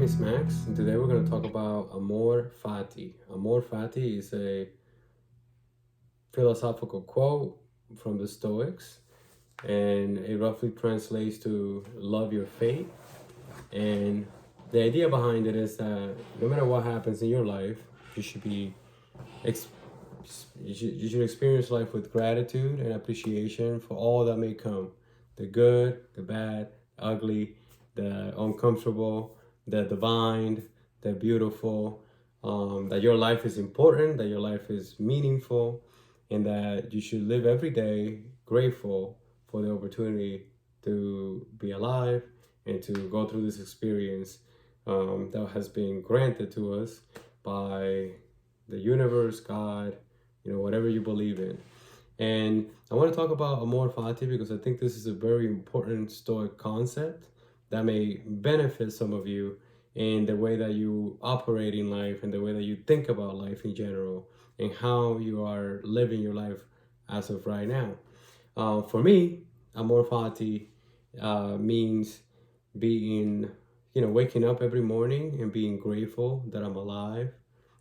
name is Max, and today we're going to talk about Amor Fati. Amor Fati is a philosophical quote from the Stoics, and it roughly translates to love your fate. And the idea behind it is that no matter what happens in your life, you should be ex- you should experience life with gratitude and appreciation for all that may come, the good, the bad, the ugly, the uncomfortable, the divine, the beautiful, that your life is important, that your life is meaningful, and that you should live every day grateful for the opportunity to be alive and to go through this experience that has been granted to us by the universe, God, whatever you believe in. And I want to talk about Amor Fati because I think this is a very important Stoic concept that may benefit some of you in the way that you operate in life and the way that you think about life in general and how you are living your life as of right now. For me, Amor Fati means being, waking up every morning and being grateful that I'm alive,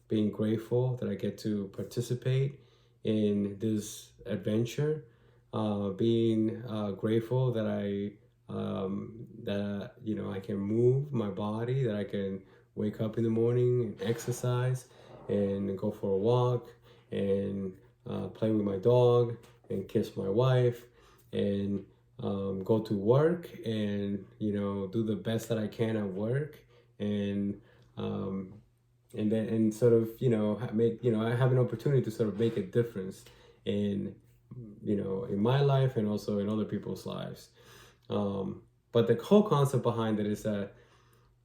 being grateful that I get to participate in this adventure, being grateful that I can move my body, that I can wake up in the morning and exercise and go for a walk and play with my dog and kiss my wife and go to work and do the best that I can at work and sort of make I have an opportunity to sort of make a difference in in my life and also in other people's lives. But the whole concept behind it is that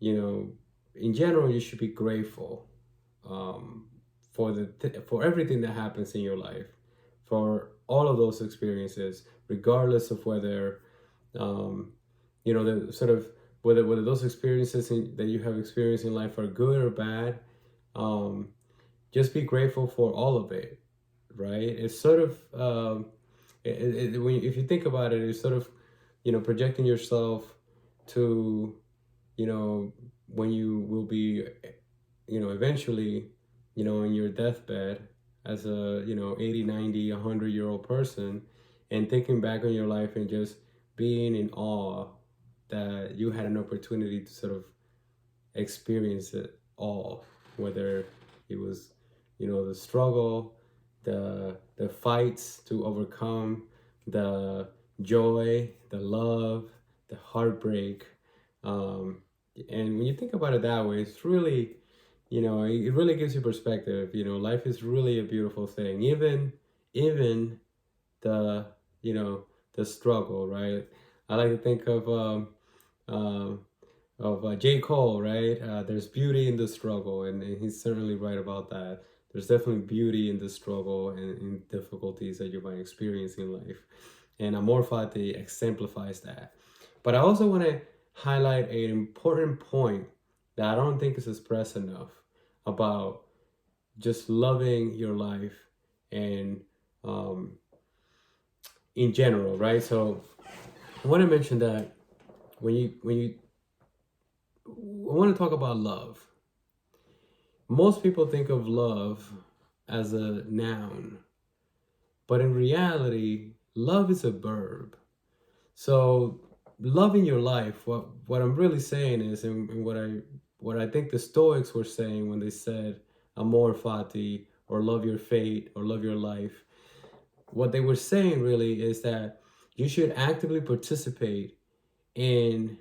in general you should be grateful for everything that happens in your life, for all of those experiences, regardless of whether the sort of whether those experiences that you have experienced in life are good or bad. Just be grateful for all of it, right? It's sort of if you think about it, it's sort of projecting yourself to when you will be eventually in your deathbed as a 80, 90, 100-year-old person, and thinking back on your life and just being in awe that you had an opportunity to sort of experience it all, whether it was the struggle, the fights to overcome, the joy, the love, the heartbreak, and when you think about it that way, it's really it really gives you perspective. Life is really a beautiful thing, even the the struggle, right? I like to think of J. Cole, right? There's beauty in the struggle, and he's certainly right about that. There's definitely beauty in the struggle and in difficulties that you might experience in life. And Amor Fati exemplifies that. But I also want to highlight an important point that I don't think is expressed enough about just loving your life and in general, right? So I want to mention that when you I want to talk about love. Most people think of love as a noun, but in reality, love is a verb. So loving your life, what I'm really saying is, and what I think the Stoics were saying when they said amor fati, or love your fate, or love your life, what they were saying really is that you should actively participate in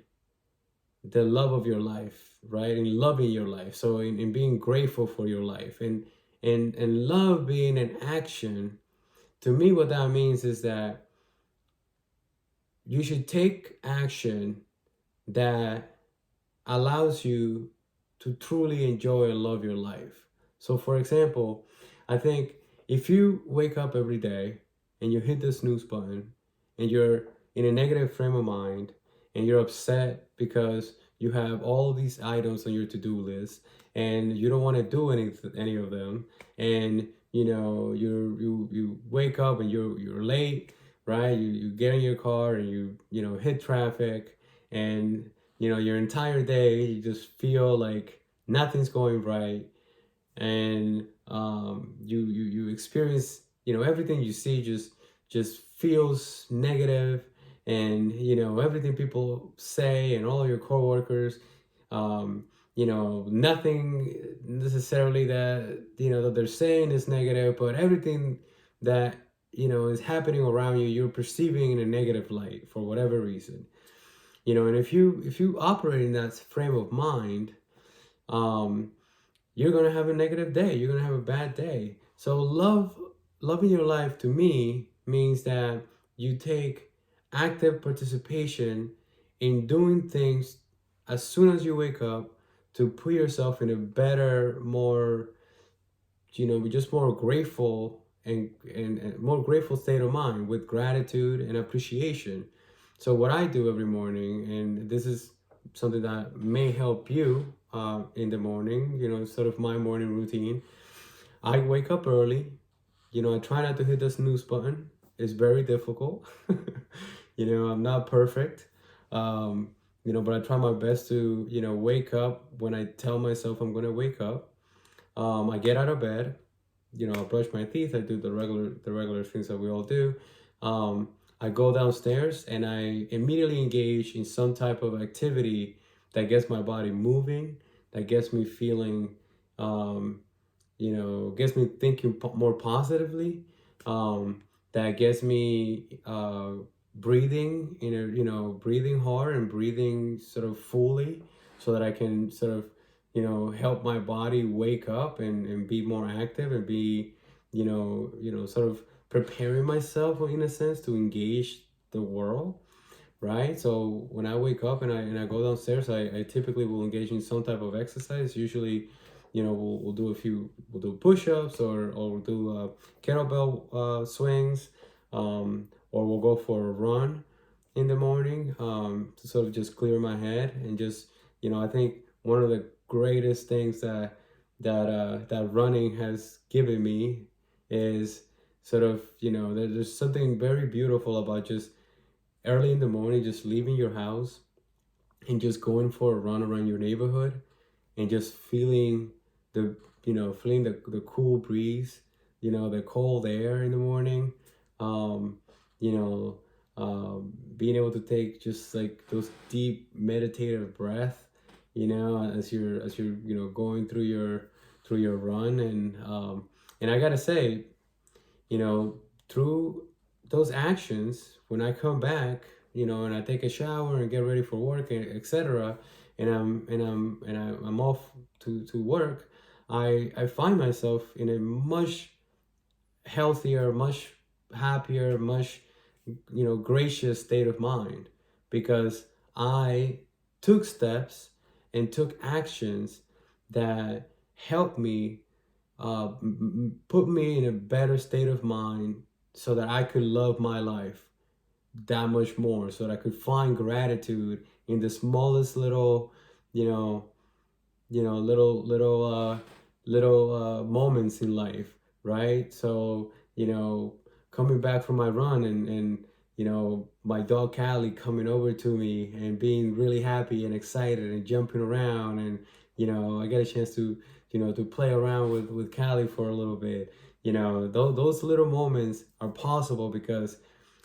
the love of your life, right? In loving your life. So in being grateful for your life and love being an action. To me, what that means is that you should take action that allows you to truly enjoy and love your life. So for example, I think if you wake up every day and you hit the snooze button and you're in a negative frame of mind and you're upset because you have all these items on your to-do list and you don't want to do any of them, and you wake up and you're late, right? You get in your car and you hit traffic, and your entire day, you just feel like nothing's going right, and you experience, everything you see just feels negative, and everything people say and all your coworkers, nothing necessarily that that they're saying is negative, but everything that is happening around you, you're perceiving in a negative light for whatever reason. And if you operate in that frame of mind, um you're gonna have a negative day. You're gonna have a bad day. So loving your life to me means that you take active participation in doing things as soon as you wake up to put yourself in a better, more, just more grateful and more grateful state of mind with gratitude and appreciation. So what I do every morning, and this is something that may help you in the morning, sort of my morning routine. I wake up early. I try not to hit the snooze button. It's very difficult. I'm not perfect. Um, but I try my best to, wake up when I tell myself I'm going to wake up. I get out of bed. I brush my teeth. I do the regular things that we all do. I go downstairs and I immediately engage in some type of activity that gets my body moving, that gets me feeling, um, gets me thinking more positively, that gets me breathing, breathing hard and breathing sort of fully, so that I can sort of, help my body wake up and be more active and be, sort of preparing myself in a sense to engage the world, right? So when I wake up and I go downstairs, I typically will engage in some type of exercise. Usually, we'll do push-ups, or we'll do kettlebell swings, or we'll go for a run in the morning, to sort of just clear my head and just, I think one of the greatest things that running has given me is sort of, there's something very beautiful about just early in the morning, just leaving your house and just going for a run around your neighborhood and just feeling the feeling the cool breeze, the cold air in the morning, um, you know being able to take just like those deep meditative breath, as you're going through your run. And I gotta say, you know, through those actions, when I come back, and I take a shower and get ready for work, etc., and I'm off to work, I find myself in a much healthier, much happier, much gracious state of mind, because I took steps and took actions that helped me, put me in a better state of mind, so that I could love my life that much more, so that I could find gratitude in the smallest little, you know, little moments in life, right? So, coming back from my run, and my dog Callie coming over to me and being really happy and excited and jumping around, and I get a chance to to play around with Callie for a little bit. Those little moments are possible because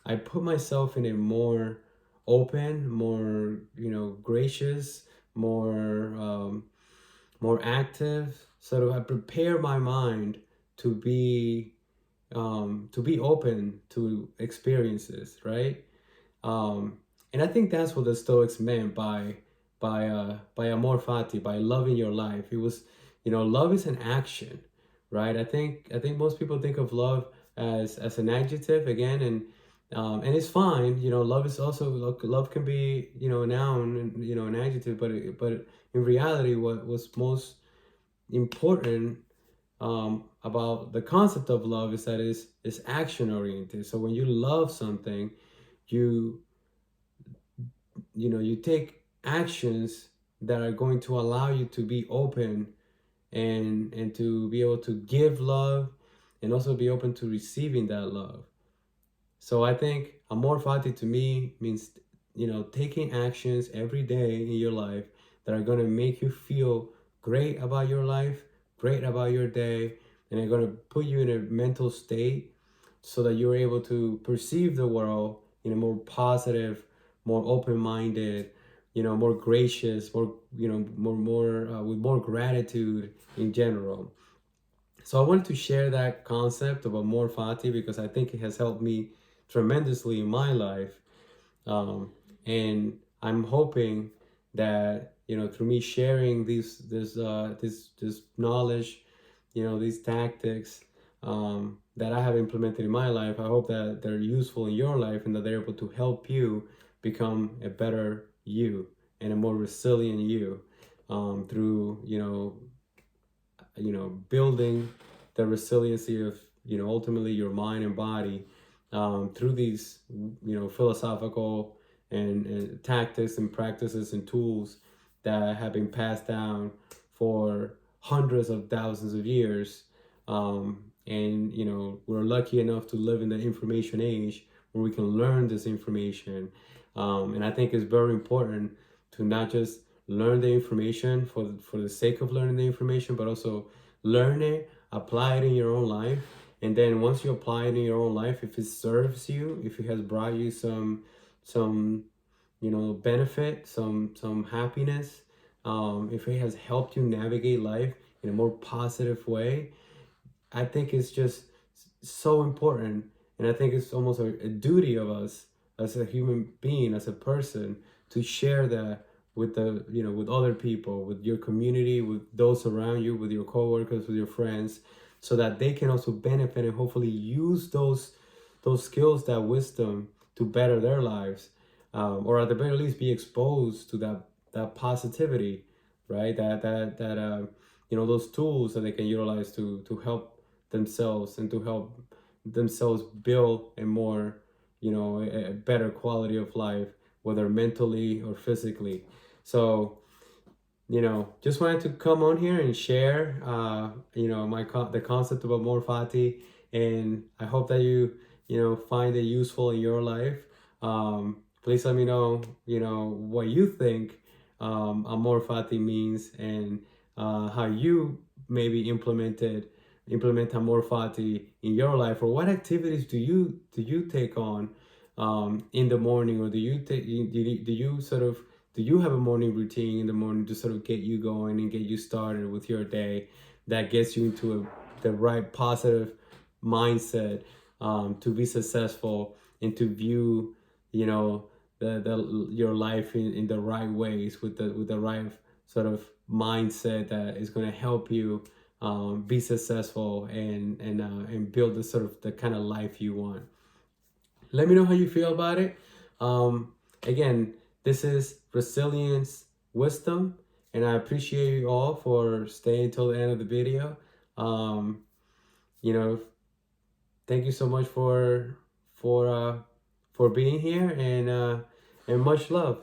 I put myself in a more open, more gracious, more more active. Sort of, I prepare my mind to be open to experiences, right? And I think that's what the Stoics meant by Amor Fati, by loving your life. It was, love is an action, right? I think most people think of love as an adjective again, and it's fine. Love is also, love can be, a noun, and an adjective, but in reality, what was most important, about the concept of love, is that is action oriented. So when you love something, you you take actions that are going to allow you to be open, and to be able to give love, and also be open to receiving that love. So I think Amor Fati to me means, taking actions every day in your life that are going to make you feel great about your life, great about your day, and are going to put you in a mental state so that you're able to perceive the world in a more positive, more open-minded, more gracious, more, with more gratitude in general. So I wanted to share that concept of Amor Fati because I think it has helped me tremendously in my life. And I'm hoping that through me sharing this knowledge, these tactics that I have implemented in my life, I hope that they're useful in your life and that they're able to help you become a better you and a more resilient you through building the resiliency of ultimately your mind and body through these philosophical and tactics and practices and tools that have been passed down for hundreds of thousands of years. And we're lucky enough to live in the information age where we can learn this information. And I think it's very important to not just learn the information for the sake of learning the information, but also learn it, apply it in your own life. And then once you apply it in your own life, if it serves you, if it has brought you some benefit, some happiness, if it has helped you navigate life in a more positive way, I think it's just so important. And I think it's almost a duty of us as a human being, as a person, to share that with with other people, with your community, with those around you, with your coworkers, with your friends, so that they can also benefit and hopefully use those skills, that wisdom, to better their lives, or at the very least be exposed to that positivity, right? Those tools that they can utilize to help themselves and to help themselves build a more a better quality of life, whether mentally or physically. So just wanted to come on here and share the concept of Amor Fati, and I hope that you find it useful in your life. Please let me know what you think Amor Fati means, and how you maybe implement Amor Fati in your life, or what activities do you take on in the morning, or do you have a morning routine in the morning to sort of get you going and get you started with your day that gets you into the right positive mindset to be successful and to view your life in the right ways, with the right sort of mindset that is going to help you be successful and build the kind of life you want. Let me know how you feel about it. Again, this is Resilience Wisdom, and I appreciate you all for staying till the end of the video. You know, thank you so much for being here, and much love.